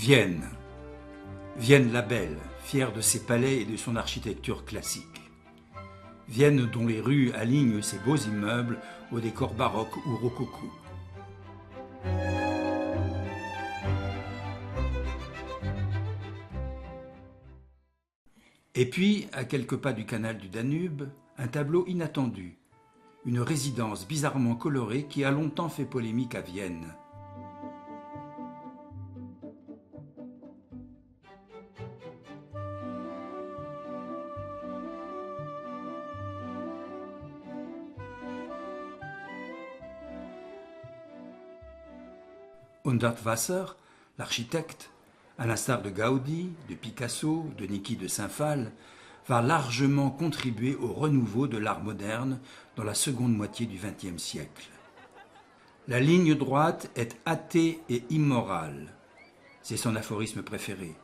Vienne. Vienne la belle, fière de ses palais et de son architecture classique. Vienne dont les rues alignent ses beaux immeubles au décor baroque ou rococo. Et puis, à quelques pas du canal du Danube, un tableau inattendu, une résidence bizarrement colorée qui a longtemps fait polémique à Vienne. Hundertwasser, l'architecte, à l'instar de Gaudi, de Picasso, de Niki de Saint-Phal, va largement contribuer au renouveau de l'art moderne dans la seconde moitié du XXe siècle. La ligne droite est athée et immorale. C'est son aphorisme préféré.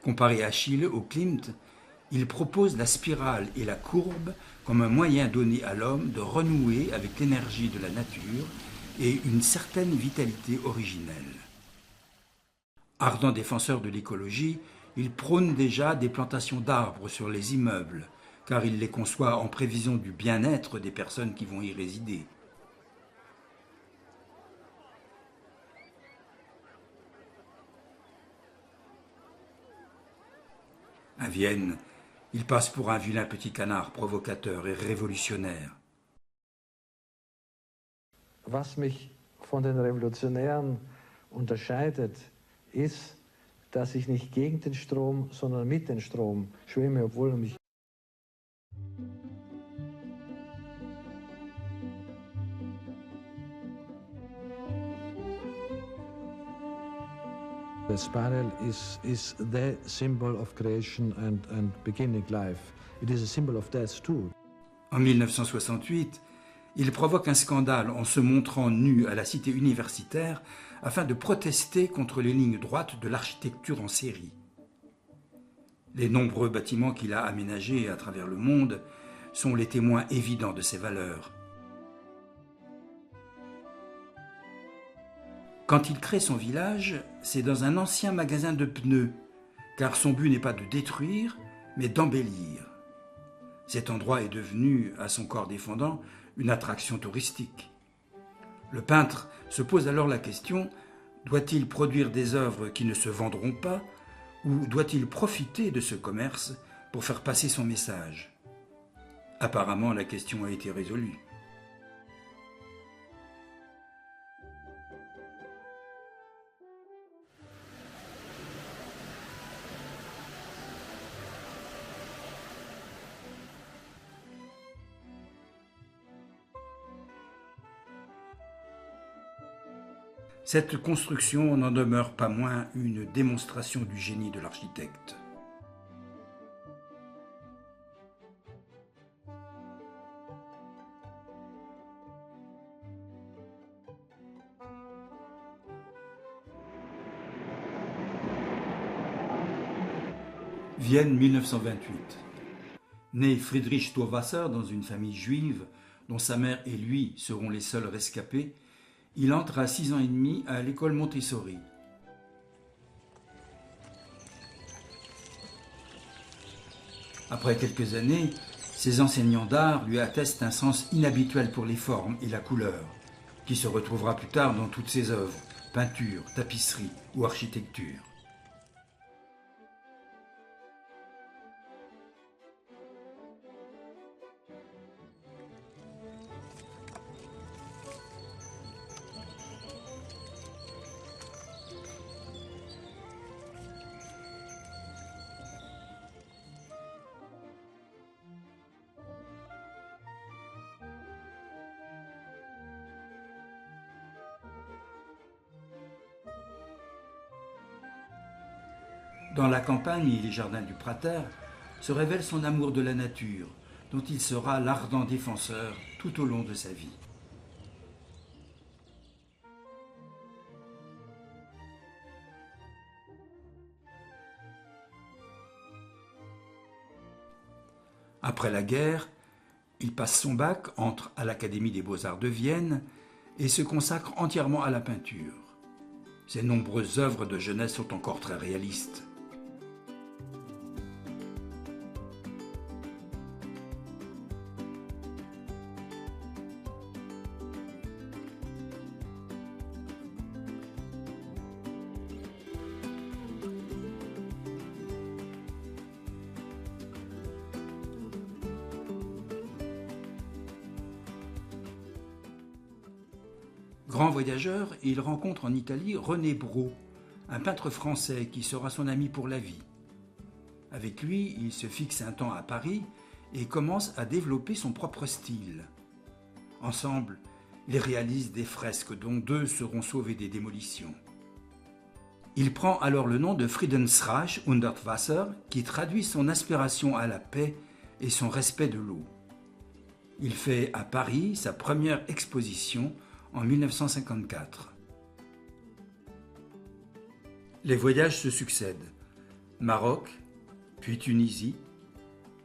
Comparé à Schiele ou Klimt, il propose la spirale et la courbe comme un moyen donné à l'homme de renouer avec l'énergie de la nature et une certaine vitalité originelle. Ardent défenseur de l'écologie, il prône déjà des plantations d'arbres sur les immeubles, car il les conçoit en prévision du bien-être des personnes qui vont y résider. À Vienne, il passe pour un vilain petit canard provocateur et révolutionnaire. Was mich von den Revolutionären unterscheidet, ist, dass ich nicht gegen den Strom, sondern mit dem Strom schwimme, obwohl mich The spiral is the symbol of creation and beginning life. It is a symbol of death too. En 1968, il provoque un scandale en se montrant nu à la cité universitaire afin de protester contre les lignes droites de l'architecture en série. Les nombreux bâtiments qu'il a aménagés à travers le monde sont les témoins évidents de ces valeurs. Quand il crée son village, c'est dans un ancien magasin de pneus, car son but n'est pas de détruire, mais d'embellir. Cet endroit est devenu, à son corps défendant, une attraction touristique. Le peintre se pose alors la question, doit-il produire des œuvres qui ne se vendront pas, ou doit-il profiter de ce commerce pour faire passer son message? Apparemment, la question a été résolue. Cette construction n'en demeure pas moins une démonstration du génie de l'architecte. Vienne 1928. Né Friedrich Thurwasser dans une famille juive, dont sa mère et lui seront les seuls rescapés, il entre à 6 ans et demi à l'école Montessori. Après quelques années, ses enseignants d'art lui attestent un sens inhabituel pour les formes et la couleur, qui se retrouvera plus tard dans toutes ses œuvres, peinture, tapisserie ou architecture. Dans la campagne et les jardins du Prater se révèle son amour de la nature, dont il sera l'ardent défenseur tout au long de sa vie. Après la guerre, il passe son bac, entre à l'Académie des Beaux-Arts de Vienne et se consacre entièrement à la peinture. Ses nombreuses œuvres de jeunesse sont encore très réalistes. Grand voyageur, il rencontre en Italie René Brault, un peintre français qui sera son ami pour la vie. Avec lui, il se fixe un temps à Paris et commence à développer son propre style. Ensemble, ils réalisent des fresques dont 2 seront sauvées des démolitions. Il prend alors le nom de Friedensreich unter Wasser, qui traduit son aspiration à la paix et son respect de l'eau. Il fait à Paris sa première exposition en 1954. Les voyages se succèdent. Maroc, puis Tunisie,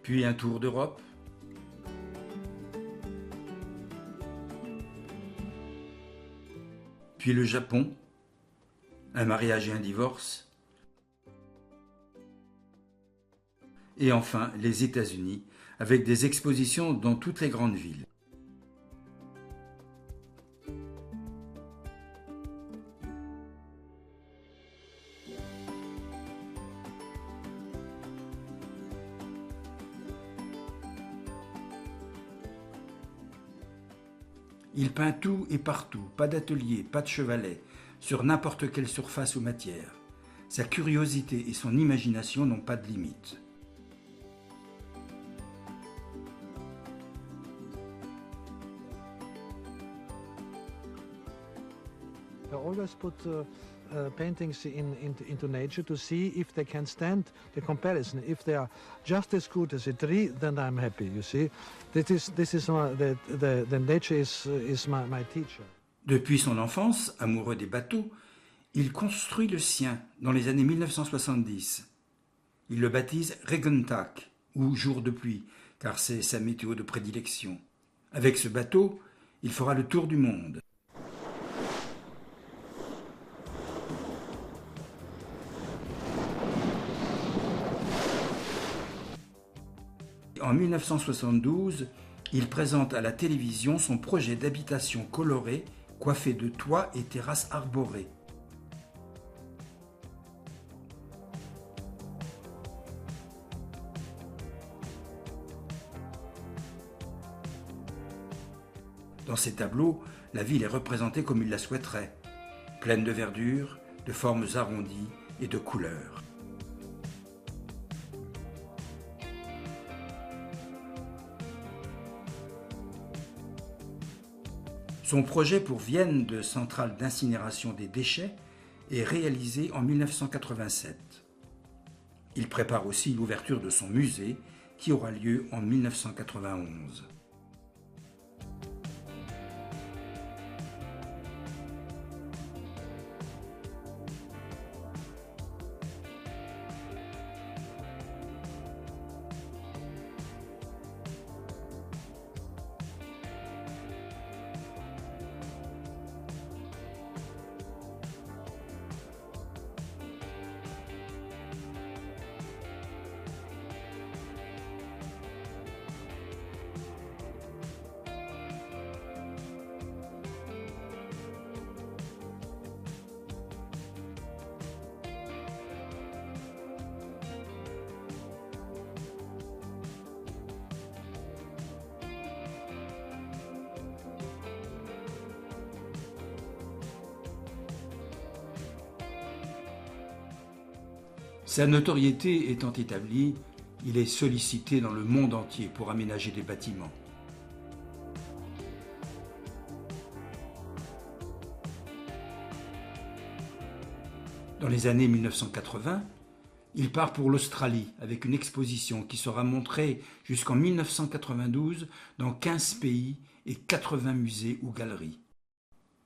puis un tour d'Europe. Puis le Japon, un mariage et un divorce. Et enfin les États-Unis, avec des expositions dans toutes les grandes villes. Il peint tout et partout, pas d'atelier, pas de chevalet, sur n'importe quelle surface ou matière. Sa curiosité et son imagination n'ont pas de limite. I always put paintings into nature to see if they can stand the comparison. If they are just as good as a tree, then I'm happy. You see, this is the nature is my teacher. Depuis son enfance, amoureux des bateaux, il construit le sien dans les années 1970. Il le baptise Regentag, ou jour de pluie, car c'est sa météo de prédilection. Avec ce bateau, il fera le tour du monde. En 1972, il présente à la télévision son projet d'habitation colorée, coiffé de toits et terrasses arborées. Dans ces tableaux, la ville est représentée comme il la souhaiterait, pleine de verdure, de formes arrondies et de couleurs. Son projet pour Vienne de centrale d'incinération des déchets est réalisé en 1987. Il prépare aussi l'ouverture de son musée qui aura lieu en 1991. Sa notoriété étant établie, il est sollicité dans le monde entier pour aménager des bâtiments. Dans les années 1980, il part pour l'Australie avec une exposition qui sera montrée jusqu'en 1992 dans 15 pays et 80 musées ou galeries.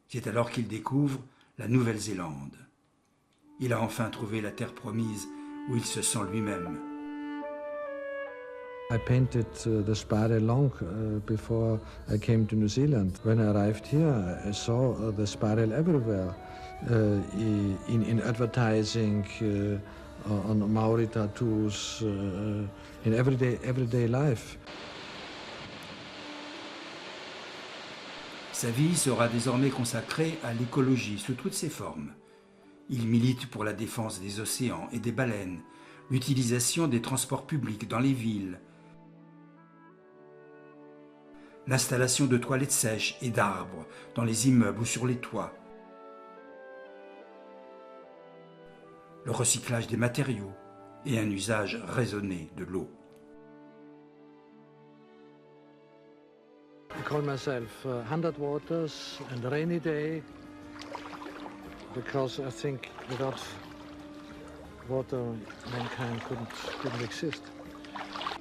C'est alors qu'il découvre la Nouvelle-Zélande. Il a enfin trouvé la terre promise où il se sent lui-même. I painted the spiral long before I came to New Zealand. When I arrived here, I saw the spiral everywhere. in advertising, on Maori tattoos, in everyday life. Sa vie sera désormais consacrée à l'écologie sous toutes ses formes. Il milite pour la défense des océans et des baleines, l'utilisation des transports publics dans les villes, l'installation de toilettes sèches et d'arbres dans les immeubles ou sur les toits, le recyclage des matériaux et un usage raisonné de l'eau. I call myself 100 Waters and Rainy Day because I think without water mankind couldn't exist.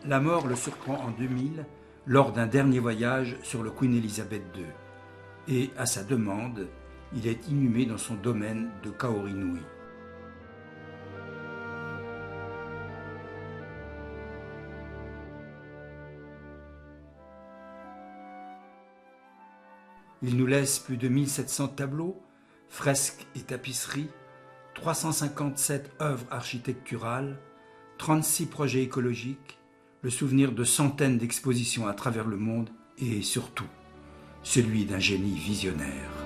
La mort le surprend en 2000 lors d'un dernier voyage sur le Queen Elizabeth II et, à sa demande, il est inhumé dans son domaine de Kaorinui. Il nous laisse plus de 1700 tableaux, fresques et tapisseries, 357 œuvres architecturales, 36 projets écologiques, le souvenir de centaines d'expositions à travers le monde et surtout celui d'un génie visionnaire.